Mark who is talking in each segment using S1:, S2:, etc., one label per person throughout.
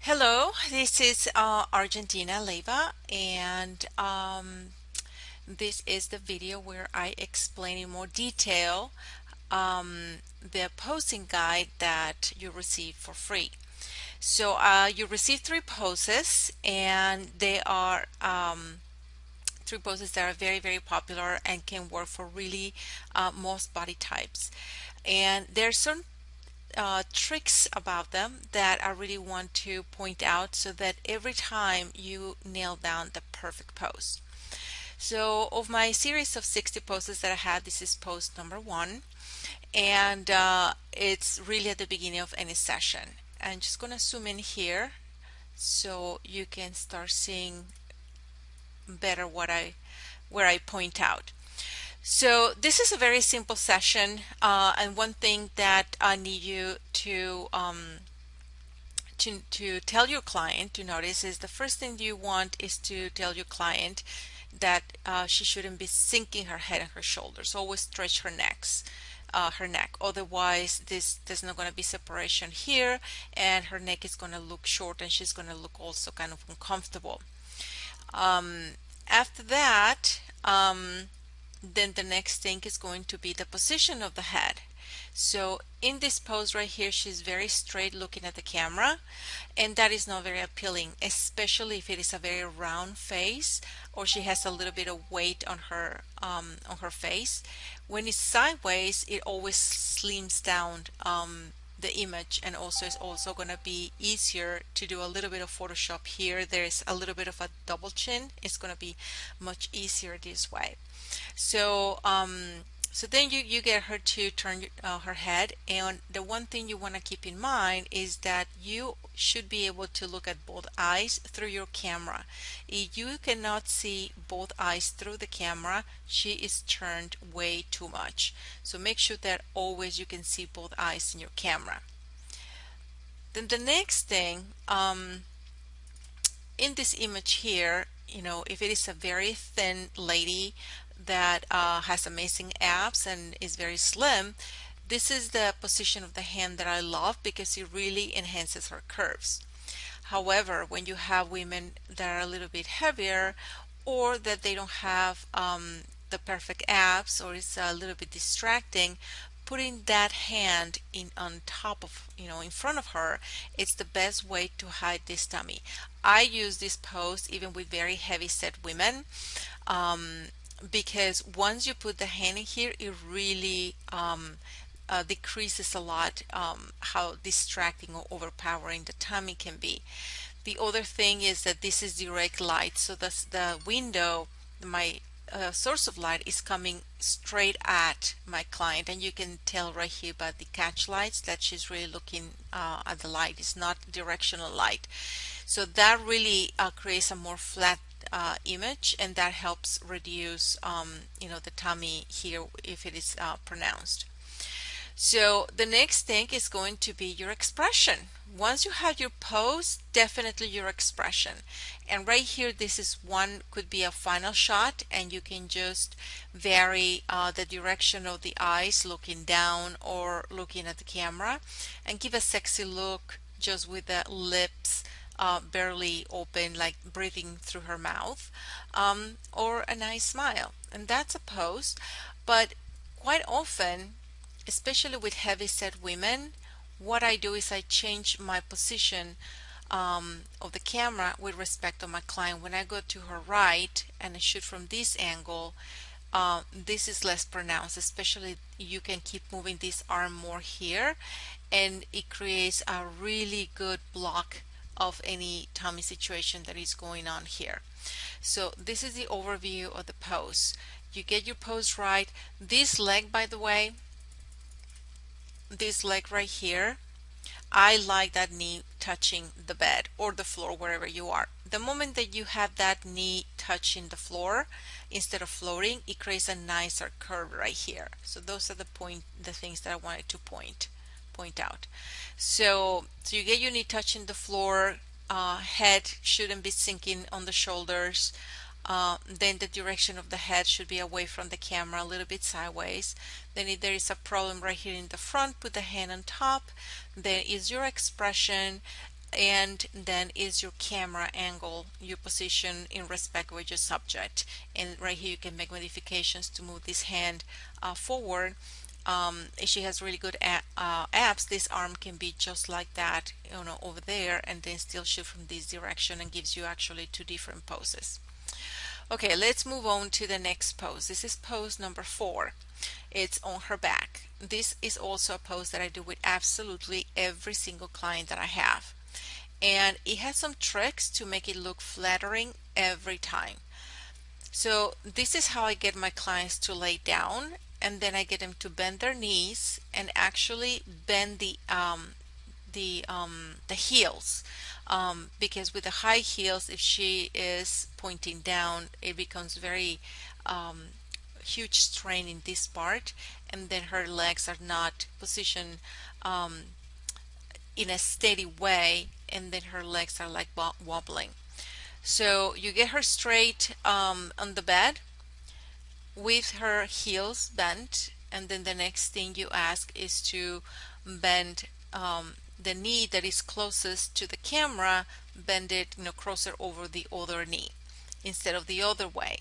S1: Hello, this is Argentina Leiva, and this is the video where I explain in more detail the posing guide that you receive for free. So you receive three poses, and they are three poses that are very popular and can work for really most body types. And there's some tricks about them that I really want to point out so that every time you nail down the perfect pose. So of my series of 60 poses that I had, this is pose number one, and it's really at the beginning of any session. I'm just going to zoom in here so you can start seeing better where I point out. So this is a very simple session, and one thing that I need you to tell your client to notice is the first thing you want is to tell your client that she shouldn't be sinking her head and her shoulders. Always stretch her neck. Otherwise, there's not going to be separation here, and her neck is going to look short, and she's going to look also kind of uncomfortable. After that, then the next thing is going to be the position of the head. So in this pose right here, she's very straight looking at the camera, and that is not very appealing, especially if it is a very round face or she has a little bit of weight on her face. When it's sideways, it always slims down the image, and also it's also going to be easier to do a little bit of Photoshop here. There's a little bit of a double chin. It's going to be much easier this way. So so then you get her to turn her head, and the one thing you want to keep in mind is that you should be able to look at both eyes through your camera. If you cannot see both eyes through the camera, she is turned way too much. So make sure that always you can see both eyes in your camera. Then the next thing, in this image here, if it is a very thin lady that has amazing abs and is very slim, this is the position of the hand that I love because it really enhances her curves. However, when you have women that are a little bit heavier, or that they don't have the perfect abs, or it's a little bit distracting, putting that hand in on top of, in front of her, it's the best way to hide this tummy. I use this pose even with very heavy set women, because once you put the hand in here, it really decreases a lot how distracting or overpowering the tummy can be. The other thing is that this is direct light, so that's the window, my source of light is coming straight at my client, and you can tell right here by the catch lights that she's really looking at the light. It's not directional light, so that really creates a more flat image, and that helps reduce the tummy here if it is pronounced. So the next thing is going to be your expression. Once you have your pose, definitely your expression. And right here, this is one, could be a final shot, and you can just vary the direction of the eyes, looking down or looking at the camera, and give a sexy look just with the lips barely open, like breathing through her mouth, or a nice smile. And that's a pose. But quite often, especially with heavy set women, what I do is I change my position of the camera with respect to my client. When I go to her right and I shoot from this angle, this is less pronounced, especially you can keep moving this arm more here, and it creates a really good block of any tummy situation that is going on here. So this is the overview of the pose. You get your pose right. This leg, by the way, this leg right here, I like that knee touching the bed or the floor, wherever you are. The moment that you have that knee touching the floor instead of floating, it creates a nicer curve right here. So those are the things that I wanted to point out. So you get your knee touching the floor, head shouldn't be sinking on the shoulders. Then the direction of the head should be away from the camera, a little bit sideways. Then if there is a problem right here in the front, put the hand on top. There is your expression. and then is your camera angle, your position in respect with your subject. And right here you can make modifications to move this hand forward. If she has really good abs, this arm can be just like that, you know, over there, and then still shoot from this direction, and gives you actually two different poses. Okay, let's move on to the next pose. This is pose number 4. It's on her back. This is also a pose that I do with absolutely every single client that I have. And it has some tricks to make it look flattering every time. So this is how I get my clients to lay down, and then I get them to bend their knees and actually bend the heels, because with the high heels, if she is pointing down, it becomes very huge strain in this part, and then her legs are not positioned in a steady way, and then her legs are like wobbling. So you get her straight on the bed with her heels bent, and then the next thing you ask is to bend the knee that is closest to the camera, bend it, you know, closer over the other knee instead of the other way.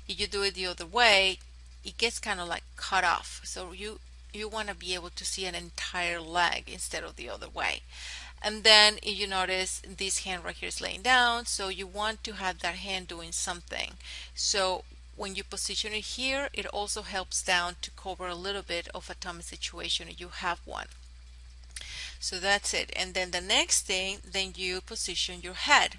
S1: If you do it the other way, it gets kind of like cut off. So you want to be able to see an entire leg instead of the other way. And then you notice this hand right here is laying down, so you want to have that hand doing something. So when you position it here, it also helps down to cover a little bit of a tummy situation if you have one. So that's it. And then the next thing, then you position your head.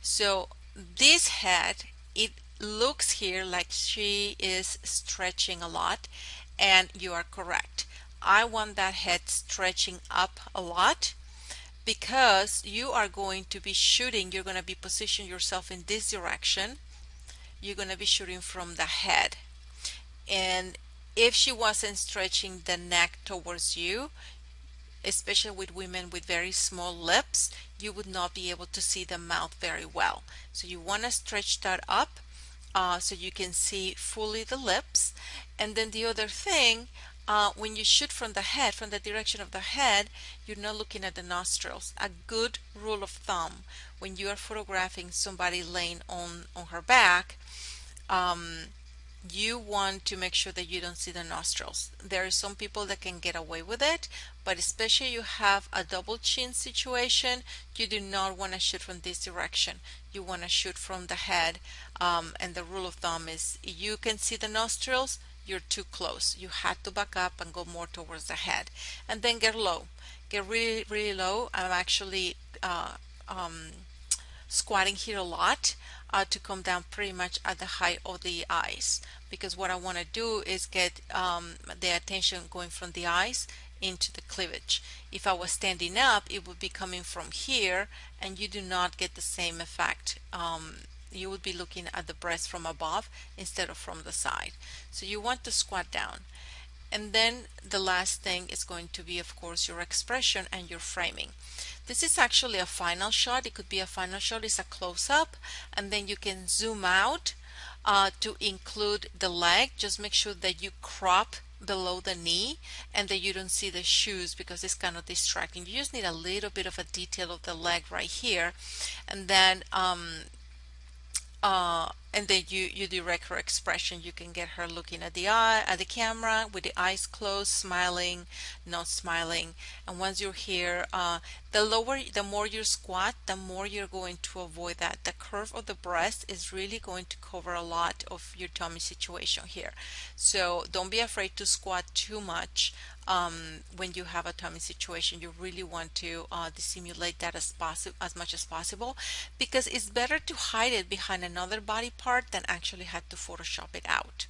S1: So this head, it looks here like she is stretching a lot, and you are correct. I want that head stretching up a lot, because you are going to be shooting, you're going to be positioning yourself in this direction. You're going to be shooting from the head. And if she wasn't stretching the neck towards you, especially with women with very small lips, you would not be able to see the mouth very well. So you want to stretch that up so you can see fully the lips. And then the other thing, when you shoot from the head, from the direction of the head, you're not looking at the nostrils. A good rule of thumb when you are photographing somebody laying on her back, you want to make sure that you don't see the nostrils. There are some people that can get away with it, but especially you have a double chin situation, you do not want to shoot from this direction. You want to shoot from the head, and the rule of thumb is you can see the nostrils, you're too close. You have to back up and go more towards the head, and then get low. Get really, really low. I'm actually squatting here a lot to come down pretty much at the height of the eyes, because what I want to do is get the attention going from the eyes into the cleavage. If I was standing up, it would be coming from here, and you do not get the same effect. You would be looking at the breast from above instead of from the side. So you want to squat down. And then the last thing is going to be, of course, your expression and your framing. This is actually a final shot. It could be a final shot, it's a close-up, and then you can zoom out to include the leg. Just make sure that you crop below the knee and that you don't see the shoes, because it's kind of distracting. You just need a little bit of a detail of the leg right here, and then you direct her expression. You can get her looking at the eye, at the camera, with the eyes closed, smiling, not smiling. And once you're here, the more you squat, the more you're going to avoid that. The curve of the breast is really going to cover a lot of your tummy situation here. So don't be afraid to squat too much. When you have a tummy situation, you really want to dissimulate that as much as possible, because it's better to hide it behind another body part than actually have to Photoshop it out.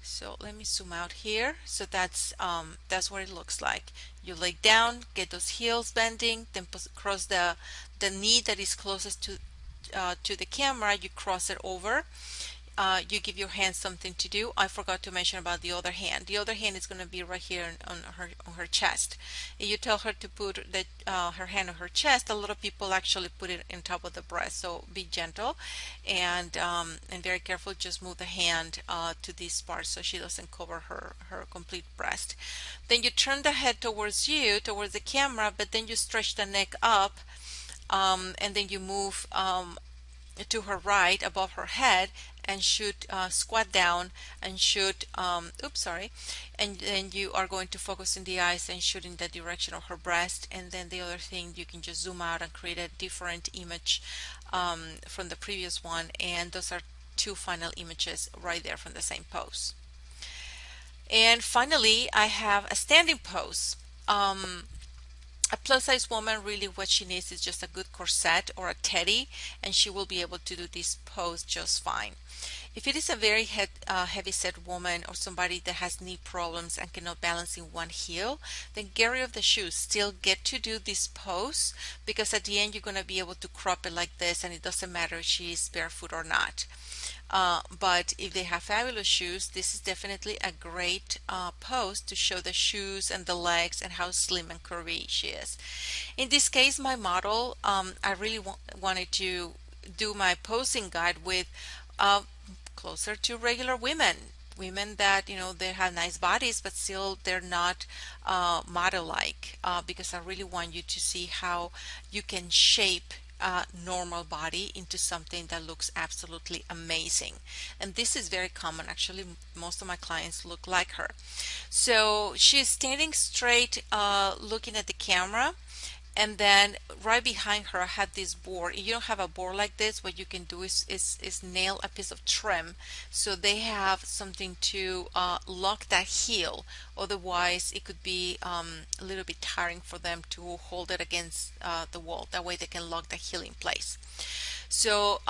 S1: So let me zoom out here. So that's what it looks like. You lay down, get those heels bending, then cross the knee that is closest to the camera. You cross it over. you give your hand something to do. I forgot to mention about the other hand. The other hand is going to be right here on her chest. If you tell her to put her hand on her chest, a lot of people actually put it on top of the breast. So be gentle and very careful. Just move the hand to this part so she doesn't cover her complete breast. Then you turn the head towards you, towards the camera, but then you stretch the neck up, and then you move to her right above her head and shoot, squat down and shoot, oops, sorry, and then you are going to focus in the eyes and shoot in the direction of her breast. And then the other thing, you can just zoom out and create a different image from the previous one, and those are two final images right there from the same pose. And finally, I have a standing pose. A plus size woman, really what she needs is just a good corset or a teddy, and she will be able to do this pose just fine. If it is a very heavy set woman or somebody that has knee problems and cannot balance in one heel, then get rid of the shoes. Still get to do this pose, because at the end you're going to be able to crop it like this, and it doesn't matter if she's barefoot or not. But if they have fabulous shoes, this is definitely a great pose to show the shoes and the legs and how slim and curvy she is. In this case, my model, I really wanted to do my posing guide with closer to regular women that, you know, they have nice bodies, but still they're not model-like, because I really want you to see how you can shape a normal body into something that looks absolutely amazing. And this is very common. Actually, most of my clients look like her. So she's standing straight, looking at the camera, and then right behind her I have this board. If you don't have a board like this, what you can do is nail a piece of trim so they have something to lock that heel. Otherwise it could be a little bit tiring for them to hold it against the wall. That way they can lock the heel in place. So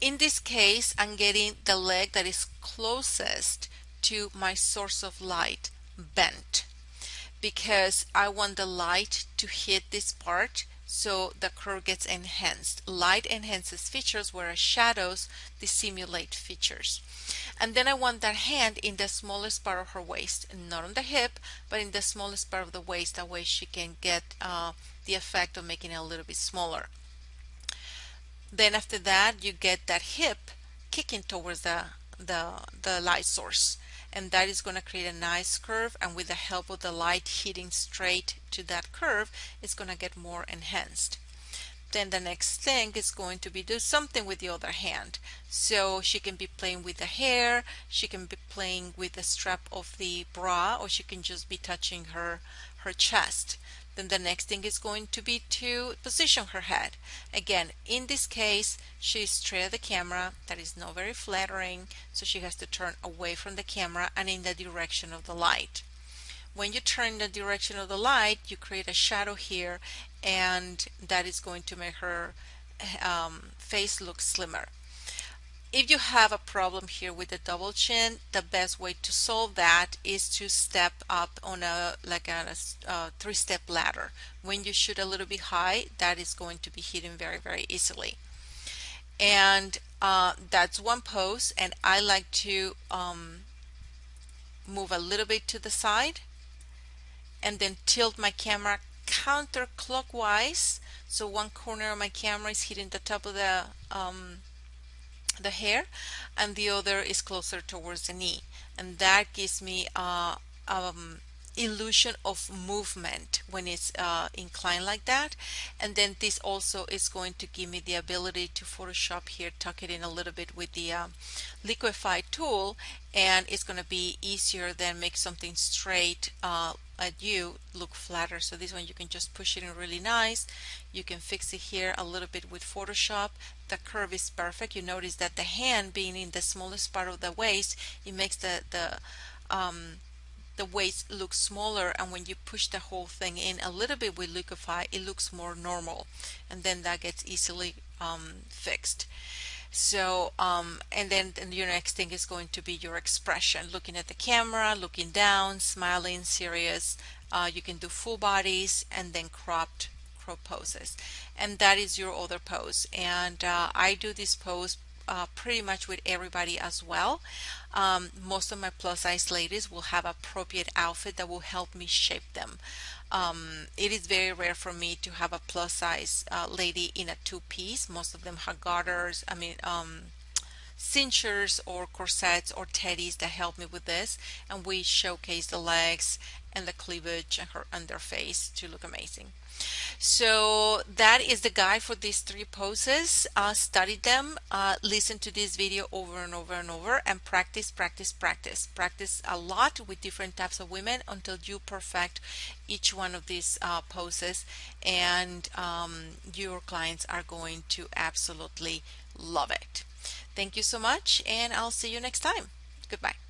S1: in this case, I'm getting the leg that is closest to my source of light bent, because I want the light to hit this part so the curve gets enhanced. Light enhances features, whereas shadows dissimulate features. And then I want that hand in the smallest part of her waist, not on the hip, but in the smallest part of the waist. That way she can get the effect of making it a little bit smaller. Then after that, you get that hip kicking towards the light source, and that is going to create a nice curve, and with the help of the light hitting straight to that curve, it's going to get more enhanced. Then the next thing is going to be do something with the other hand. So she can be playing with the hair, she can be playing with the strap of the bra, or she can just be touching her chest. Then the next thing is going to be to position her head. Again, in this case, she's straight at the camera. That is not very flattering, so she has to turn away from the camera and in the direction of the light. When you turn in the direction of the light, you create a shadow here, and that is going to make her face look slimmer. If you have a problem here with the double chin, the best way to solve that is to step up on a three-step ladder. When you shoot a little bit high, that is going to be hidden very, very easily. And that's one pose, and I like to move a little bit to the side and then tilt my camera counterclockwise, so one corner of my camera is hitting the top of the hair and the other is closer towards the knee, and that gives me illusion of movement when it's inclined like that. And then this also is going to give me the ability to Photoshop here, tuck it in a little bit with the liquify tool, and it's going to be easier than make something straight at you look flatter. So this one you can just push it in really nice. You can fix it here a little bit with Photoshop. The curve is perfect. You notice that the hand being in the smallest part of the waist, it makes the waist look smaller, and when you push the whole thing in a little bit with liquify, it looks more normal, and then that gets easily fixed. So and then your next thing is going to be your expression, looking at the camera, looking down, smiling, serious. You can do full bodies and then cropped poses, and that is your other pose. And I do this pose pretty much with everybody as well. Most of my plus size ladies will have appropriate outfit that will help me shape them. It is very rare for me to have a plus size lady in a two-piece. Most of them have garters, cinchers or corsets or teddies that help me with this, and we showcase the legs and the cleavage and their face to look amazing. So that is the guide for these three poses. Study them, listen to this video over and over and over, and practice, practice, practice. Practice a lot with different types of women until you perfect each one of these poses, and your clients are going to absolutely love it. Thank you so much, and I'll see you next time. Goodbye.